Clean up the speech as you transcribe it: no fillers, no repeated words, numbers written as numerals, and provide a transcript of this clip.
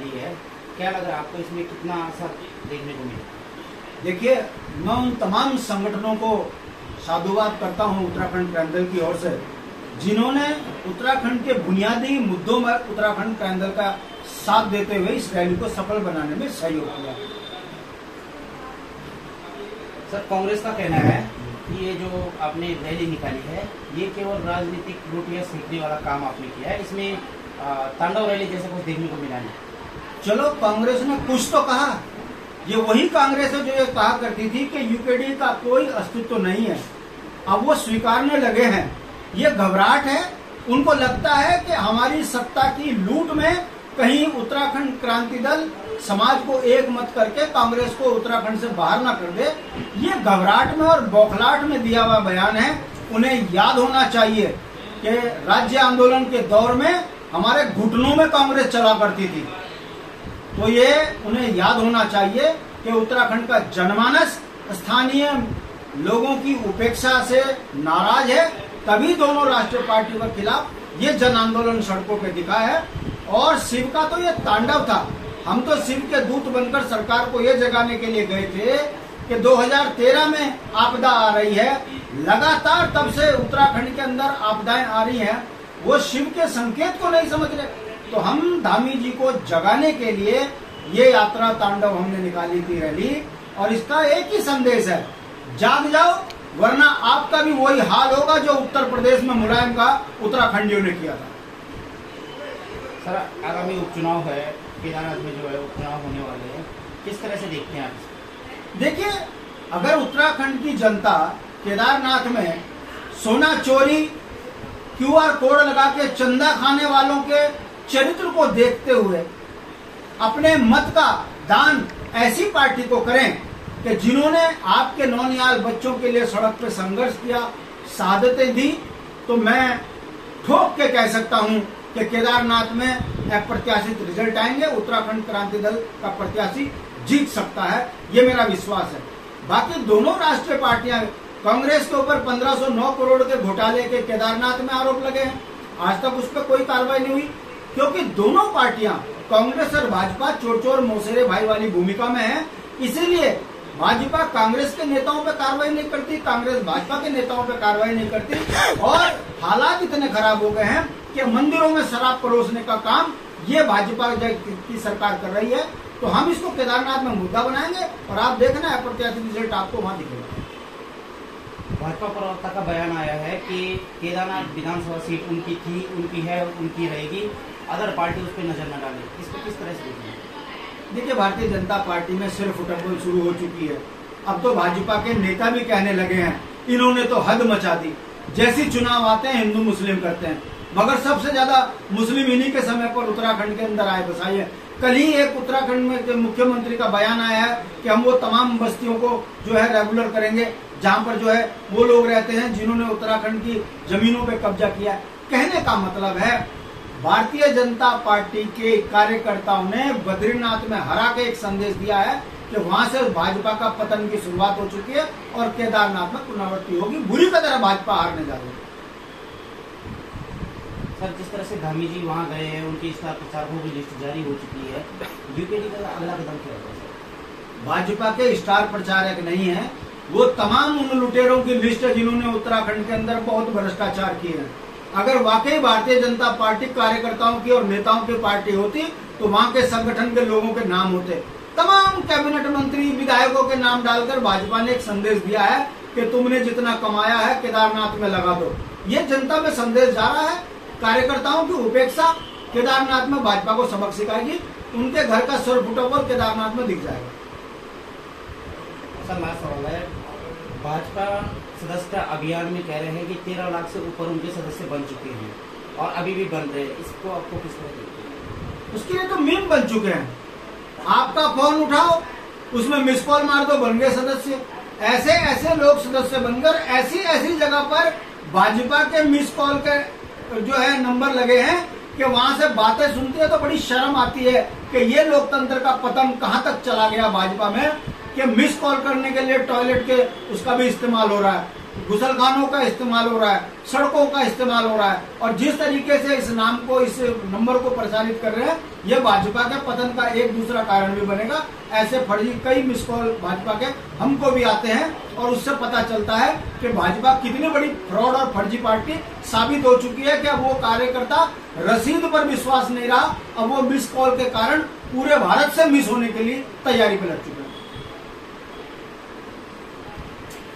निकाली है, क्या लग रहा है आपको इसमें कितना असर देखने को मिला? देखिए, मैं उन तमाम संगठनों को साधुवाद करता हूं उत्तराखंड प्रांतदल की ओर से, जिन्होंने उत्तराखंड के बुनियादी मुद्दों में उत्तराखंड प्रांतदल का साथ देते हुए इस रैली को सफल बनाने में सहयोग किया। सर, कांग्रेस का कहना है कि ये जो आपने रैली निकाली है ये केवल राजनीतिक रोटियां सेकने वाला काम आपने किया है, इसमें तांडव रैली जैसा कुछ देखने को मिला नहीं। चलो, कांग्रेस ने कुछ तो कहा। ये वही कांग्रेस है जो ये कहा करती थी कि यूकेडी का कोई अस्तित्व नहीं है, अब वो स्वीकारने लगे हैं। ये घबराहट है, उनको लगता है कि हमारी सत्ता की लूट में कहीं उत्तराखंड क्रांति दल समाज को एक मत करके कांग्रेस को उत्तराखंड से बाहर ना कर दे। ये घबराहट में और बौखलाहट में दिया हुआ बयान है। उन्हें याद होना चाहिए कि राज्य आंदोलन के दौर में हमारे घुटनों में कांग्रेस चला करती थी, तो ये उन्हें याद होना चाहिए कि उत्तराखंड का जनमानस स्थानीय लोगों की उपेक्षा से नाराज है, तभी दोनों राष्ट्रीय पार्टियों के खिलाफ ये जन आंदोलन सड़कों पे दिखा है। और शिव का तो ये तांडव था। हम तो शिव के दूत बनकर सरकार को ये जगाने के लिए गए थे कि 2013 में आपदा आ रही है, लगातार तब से उत्तराखंड के अंदर आपदाएं आ रही हैं, वो शिव के संकेत को नहीं समझ रहे। तो हम धामी जी को जगाने के लिए ये यात्रा तांडव हमने निकाली थी रैली, और इसका एक ही संदेश है, जाग जाओ, वरना आपका भी वही हाल होगा जो उत्तर प्रदेश में मुलायम का उत्तराखंडियों ने किया था। सर, आगामी उपचुनाव है, केदारनाथ में जो है उपचुनाव होने वाले हैं, किस तरह से देखते हैं आप? देखिए, अगर उत्तराखंड की जनता केदारनाथ में सोना चोरी, क्यूआर कोड लगा के चंदा खाने वालों के चरित्र को देखते हुए अपने मत का दान ऐसी पार्टी को करें कि जिन्होंने आपके नौनिहाल बच्चों के लिए सड़क पर संघर्ष किया, शहादतें दी, तो मैं ठोक के कह सकता हूं कि केदारनाथ में अप्रत्याशित रिजल्ट आएंगे, उत्तराखंड क्रांति दल का प्रत्याशी जीत सकता है, ये मेरा विश्वास है। बाकी दोनों राष्ट्रीय पार्टियां, कांग्रेस के ऊपर 1509 करोड़ के घोटाले के केदारनाथ में आरोप लगे हैं, आज तक उस पर कोई कार्रवाई नहीं हुई, क्योंकि दोनों पार्टियां कांग्रेस और भाजपा चोर चोर मौसेरे भाई वाली भूमिका में है। इसीलिए भाजपा कांग्रेस के नेताओं पे कार्रवाई नहीं करती, कांग्रेस भाजपा के नेताओं पे कार्रवाई नहीं करती, और हालात इतने खराब हो गए हैं कि मंदिरों में शराब परोसने का काम ये भाजपा की सरकार कर रही है। तो हम इसको केदारनाथ में मुद्दा बनाएंगे और आप देखना अप्रत्याशित रिजल्ट आपको वहां दिखेगा। भाजपा प्रवक्ता का बयान आया है कि केदारनाथ विधानसभा सीट उनकी थी, उनकी है, उनकी रहेगी, अदर पार्टी उस पर नजर न डाले, इसको किस तरह से देखेंगे? देखिए, भारतीय जनता पार्टी में सिर्फ फुटबॉल शुरू हो चुकी है। अब तो भाजपा के नेता भी कहने लगे हैं, इन्होंने तो हद मचा दी, जैसी चुनाव आते हैं हिंदू मुस्लिम करते हैं, मगर सबसे ज्यादा मुस्लिम इन्हीं के समय पर उत्तराखंड के अंदर आए बसाई है। कल ही एक उत्तराखंड में मुख्यमंत्री का बयान आया है कि हम वो तमाम बस्तियों को जो है रेगुलर करेंगे जहां पर जो है वो लोग रहते हैं जिन्होंने उत्तराखंड की जमीनों पे कब्जा किया है। कहने का मतलब है, भारतीय जनता पार्टी के कार्यकर्ताओं ने बद्रीनाथ में हरा के एक संदेश दिया है कि वहां से भाजपा का पतन की शुरुआत हो चुकी है और केदारनाथ में पुनरावृत्ति होगी, बुरी तरह भाजपा हारने जा रही है। सर, जिस तरह से धामी जी वहाँ गए हैं, उनकी स्टार प्रचारकों की लिस्ट जारी हो चुकी है, यूकेडी का अगला कदम क्या होगा? भाजपा के स्टार प्रचारक नहीं है, वो तमाम उन लुटेरों की लिस्ट है जिन्होंने उत्तराखंड के अंदर बहुत भ्रष्टाचार किए हैं। अगर वाकई भारतीय जनता पार्टी कार्यकर्ताओं की और नेताओं की पार्टी होती तो वहां के संगठन के लोगों के नाम होते। तमाम कैबिनेट मंत्री विधायकों के नाम डालकर भाजपा ने एक संदेश दिया है कि तुमने जितना कमाया है केदारनाथ में लगा दो। ये जनता में संदेश जा रहा है। कार्यकर्ताओं की उपेक्षा केदारनाथ में भाजपा को सबक सिखाएगी, उनके घर का सर फुटा हुआ केदारनाथ में दिख जाएगा। सर, लास्ट सवाल है, भाजपा सदस्यता अभियान में कह रहे हैं कि 13 लाख से ऊपर उनके सदस्य बन चुके हैं और अभी भी बन रहे हैं, इसको आपको किस तरह देखते हैं? उसके लिए तो मीम बन चुके हैं। आपका फोन उठाओ, उसमें मिस कॉल मार दो, बन गए सदस्य। ऐसे ऐसे लोग सदस्य बनकर ऐसी ऐसी जगह पर भाजपा के मिस कॉल के जो है नंबर लगे हैं कि वहां से बातें सुनती है तो बड़ी शर्म आती है कि ये लोकतंत्र का पतन कहां तक चला गया भाजपा में कि मिस कॉल करने के लिए टॉयलेट के उसका भी इस्तेमाल हो रहा है। गुसलखानों का इस्तेमाल हो रहा है, सड़कों का इस्तेमाल हो रहा है, और जिस तरीके से इस नाम को, इस नंबर को प्रसारित कर रहे हैं, यह भाजपा के पतन का एक दूसरा कारण भी बनेगा। ऐसे फर्जी कई मिस कॉल भाजपा के हमको भी आते हैं और उससे पता चलता है कि भाजपा कितनी बड़ी फ्रॉड और फर्जी पार्टी साबित हो चुकी है कि अब वो कार्यकर्ता रसीद पर विश्वास नहीं रहा, अब वो मिस कॉल के कारण पूरे भारत से मिस होने के लिए तैयारी पे लग चुके हैं।